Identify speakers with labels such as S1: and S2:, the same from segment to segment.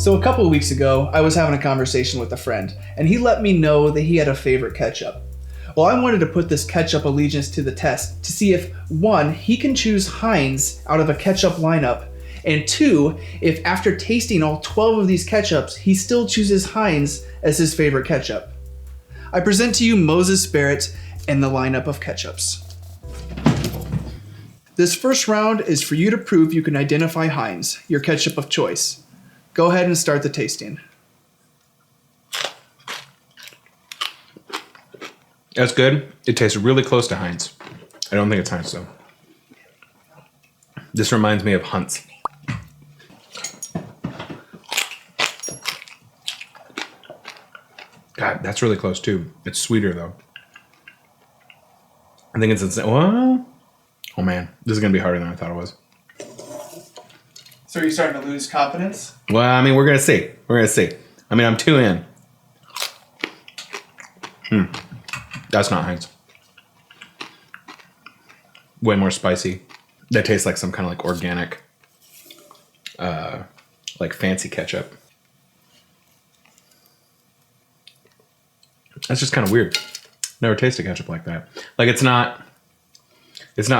S1: So a couple of weeks ago, I was having a conversation with a friend, and he let me know that he had a favorite ketchup. Well, I wanted to put this ketchup allegiance to the test to see if, one, he can choose Heinz out of a ketchup lineup, and two, if after tasting all 12 of these ketchups, he still chooses Heinz as his favorite ketchup. I present to you Moses Barrett and the lineup of ketchups. This first round is for you to prove you can identify Heinz, your ketchup of choice. Go ahead and start the tasting.
S2: That's good. It tastes really close to Heinz. I don't think it's Heinz though. This reminds me of Hunt's. God, that's really close too. It's sweeter though. I think it's insane. What? Oh man, this is gonna be harder than I thought it was.
S1: So are you starting to lose confidence?
S2: Well, I mean, we're gonna see. We're gonna see. I mean, I'm 2 in. That's not Heinz. Way more spicy. That tastes like some kind of like organic, like fancy ketchup. That's just kind of weird. Never tasted ketchup like that. Like it's not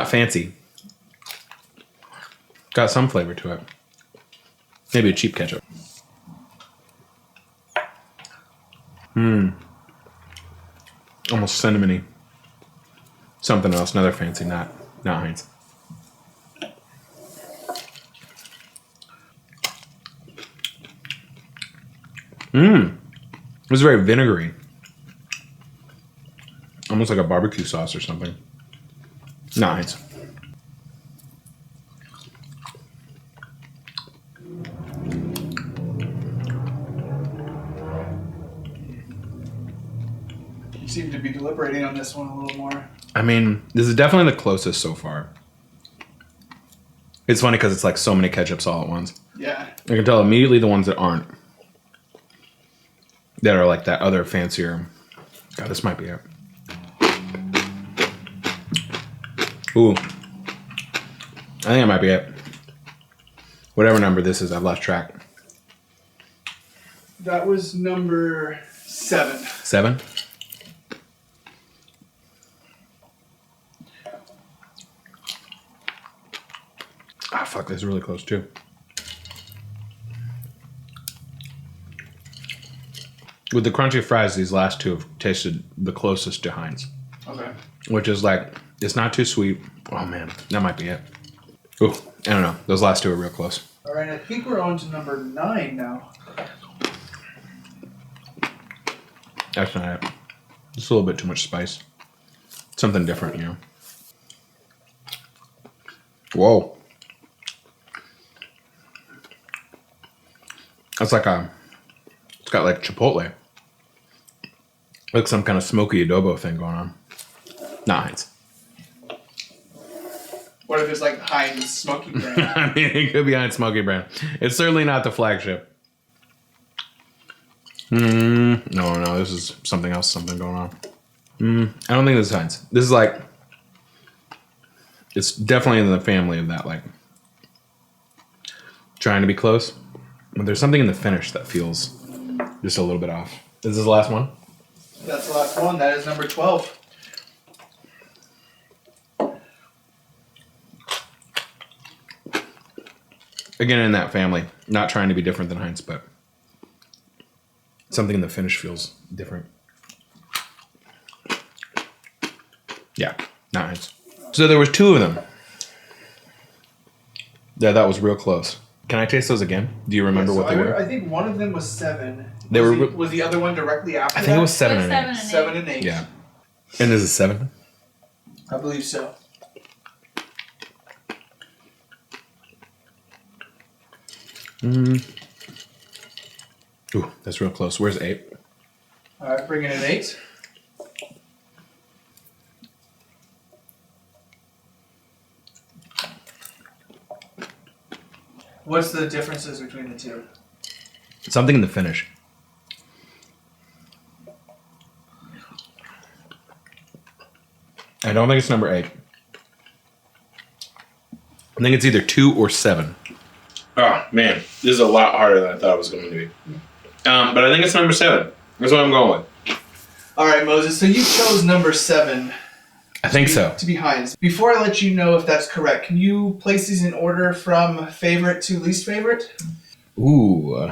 S2: fancy. Got some flavor to it. Maybe a cheap ketchup. Almost cinnamony. Something else, another fancy, not Heinz. It was very vinegary. Almost like a barbecue sauce or something. Not Heinz.
S1: You seem to be deliberating on this one a little more.
S2: I mean, this is definitely the closest so far. It's funny because it's like so many ketchups all at once.
S1: Yeah.
S2: I can tell immediately the ones that aren't. That are like that other fancier. God, this might be it. Ooh. I think it might be it. Whatever number this is, I've lost track.
S1: That was number 7.
S2: 7? Ah, fuck, this is really close too. With the crunchy fries, these last two have tasted the closest to Heinz.
S1: Okay.
S2: Which is like, it's not too sweet. Oh man, that might be it. Ooh, I don't know. Those last two are real close.
S1: All right, I think we're on to number 9 now.
S2: That's not it. Just a little bit too much spice. Something different, you know. Whoa. That's like it's got like chipotle. Like some kind of smoky adobo thing going on. Not Heinz.
S1: What if it's like Heinz Smoky Brand?
S2: I mean, it could be Heinz Smoky Brand. It's certainly not the flagship. No, this is something else, something going on. I don't think this is Heinz. This is like, it's definitely in the family of that, like, trying to be close. But there's something in the finish that feels just a little bit off. Is this the last one?
S1: That's the last one. That is number 12.
S2: Again, in that family. Not trying to be different than Heinz, but something in the finish feels different. Yeah, not Heinz. So there was 2 of them. Yeah, that was real close. Can I taste those again? Do you remember what they were?
S1: I think one of them was 7.
S2: Was
S1: was the other one directly after
S2: I think it was 7 and 8.
S1: 7 and 8.
S2: Yeah. And this is 7?
S1: I believe so.
S2: Ooh, that's real close. Where's 8?
S1: All right, bringing in 8. What's the differences between the two?
S2: Something in the finish. I don't think it's number 8. I think it's either 2 or 7. Oh, man. This is a lot harder than I thought it was going to be. But I think it's number 7. That's what I'm going with.
S1: All right, Moses. So you chose number 7.
S2: I think so.
S1: To be Heinz. Before I let you know if that's correct, can you place these in order from favorite to least favorite?
S2: Ooh.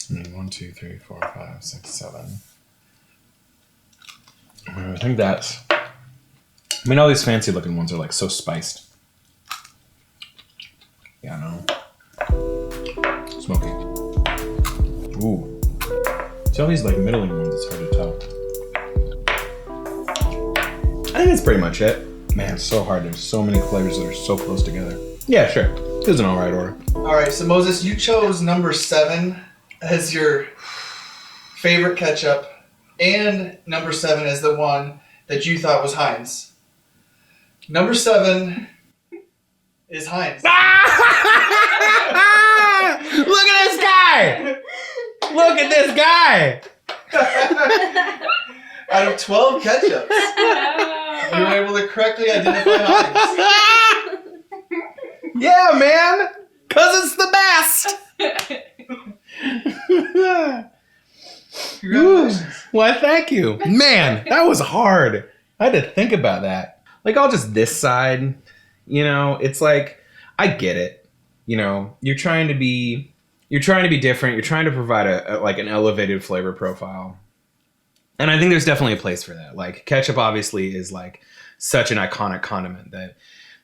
S2: 1, 2, 3, 4, 5, 6, 7. I think that's... I mean, all these fancy looking ones are like so spiced. Yeah, no. Smoky. Ooh. See all these like middling ones, it's hard to tell. I think that's pretty much it. Man, it's so hard. There's so many flavors that are so close together. Yeah, sure. This is an alright order.
S1: Alright, so Moses, you chose number 7 as your favorite ketchup, and number 7 as the one that you thought was Heinz. Number 7 is Heinz.
S2: Look at this guy! Look at this guy!
S1: Out of 12 ketchups, you were able to correctly identify Heinz.
S2: Yeah, man! 'Cause it's the best!
S1: Congratulations.
S2: Why, thank you. Man, that was hard. I had to think about that. Like, all just this side, you know, it's like, I get it. You know, you're trying to be different. You're trying to provide like an elevated flavor profile. And I think there's definitely a place for that. Like, ketchup obviously is like such an iconic condiment that,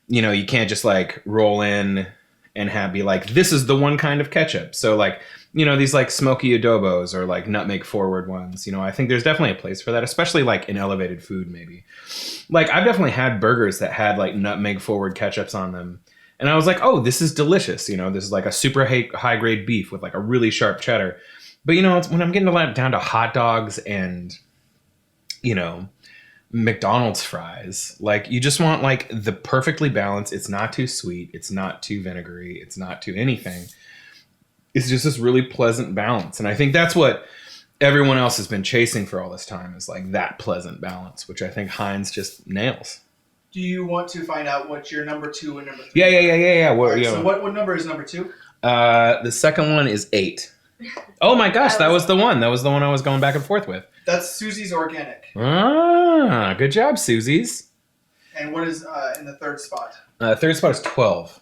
S2: you know, you can't just like roll in and be like, this is the one kind of ketchup. So like, you know, these like smoky adobos or like nutmeg forward ones, you know, I think there's definitely a place for that, especially like in elevated food maybe. Like, I've definitely had burgers that had like nutmeg forward ketchups on them. And I was like, oh, this is delicious. You know, this is like a super high grade beef with like a really sharp cheddar. But, you know, it's when I'm getting down to hot dogs and, you know, McDonald's fries, like, you just want like the perfectly balanced. It's not too sweet. It's not too vinegary. It's not too anything. It's just this really pleasant balance. And I think that's what everyone else has been chasing for all this time, is like that pleasant balance, which I think Heinz just nails.
S1: Do you want to find out what your number 2 and number 3?
S2: Yeah.
S1: Right, so what number is number 2?
S2: The second one is 8. Oh my gosh, that was the one. That was the one I was going back and forth with.
S1: That's Susie's Organic.
S2: Ah, good job, Susie's.
S1: And what is in the third spot?
S2: Third spot is 12.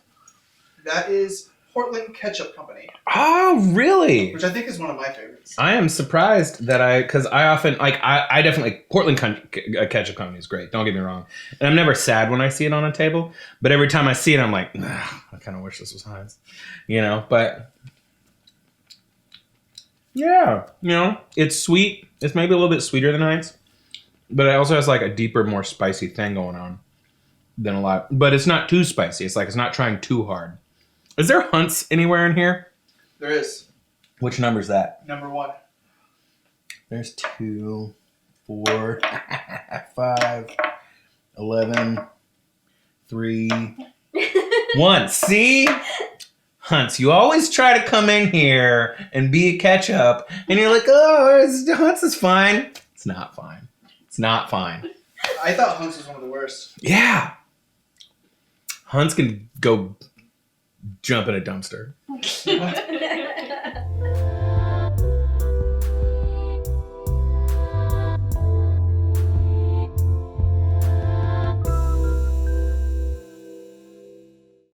S1: That is Portland Ketchup Company.
S2: Oh, really?
S1: Which I think is one of my favorites.
S2: I am surprised that because I often, like, I definitely, Portland Ketchup Company is great, don't get me wrong. And I'm never sad when I see it on a table, but every time I see it, I'm like, I kind of wish this was Heinz, you know, but yeah, you know, it's sweet. It's maybe a little bit sweeter than Heinz, but it also has like a deeper, more spicy thing going on than a lot, but it's not too spicy. It's like, it's not trying too hard. Is there Hunt's anywhere in here?
S1: There is.
S2: Which number's that?
S1: Number 1.
S2: There's 2, 4, 5, 11, 3, 1. See? Hunt's, you always try to come in here and be a ketchup, and you're like, oh, Hunt's is fine. It's not fine. It's not fine.
S1: I thought Hunt's was one of the worst.
S2: Yeah. Hunt's can go jump in a dumpster.